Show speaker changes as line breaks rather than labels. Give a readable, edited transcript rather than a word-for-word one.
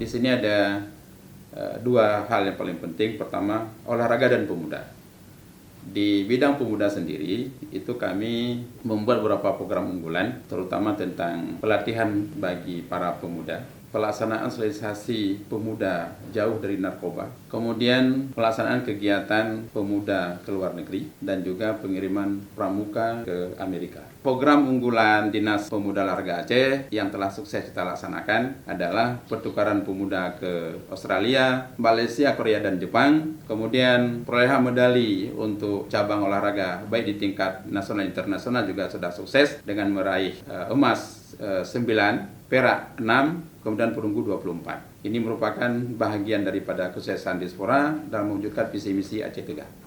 di sini ada dua hal yang paling penting. Pertama, olahraga dan pemuda. Di bidang pemuda sendiri, itu kami membuat beberapa program unggulan, terutama tentang pelatihan bagi para pemuda, pelaksanaan sosialisasi pemuda jauh dari narkoba, kemudian pelaksanaan kegiatan pemuda ke luar negeri, dan juga pengiriman pramuka ke Amerika. Program unggulan Dinas Pemuda Olahraga Aceh yang telah sukses kita laksanakan adalah pertukaran pemuda ke Australia, Malaysia, Korea, dan Jepang, kemudian perolehan medali untuk cabang olahraga baik di tingkat nasional dan internasional juga sudah sukses dengan meraih emas 9, perak 6, kemudian perunggu 24. Ini merupakan bahagian daripada kesuksesan Diaspora dalam mewujudkan visi misi Aceh Tegak.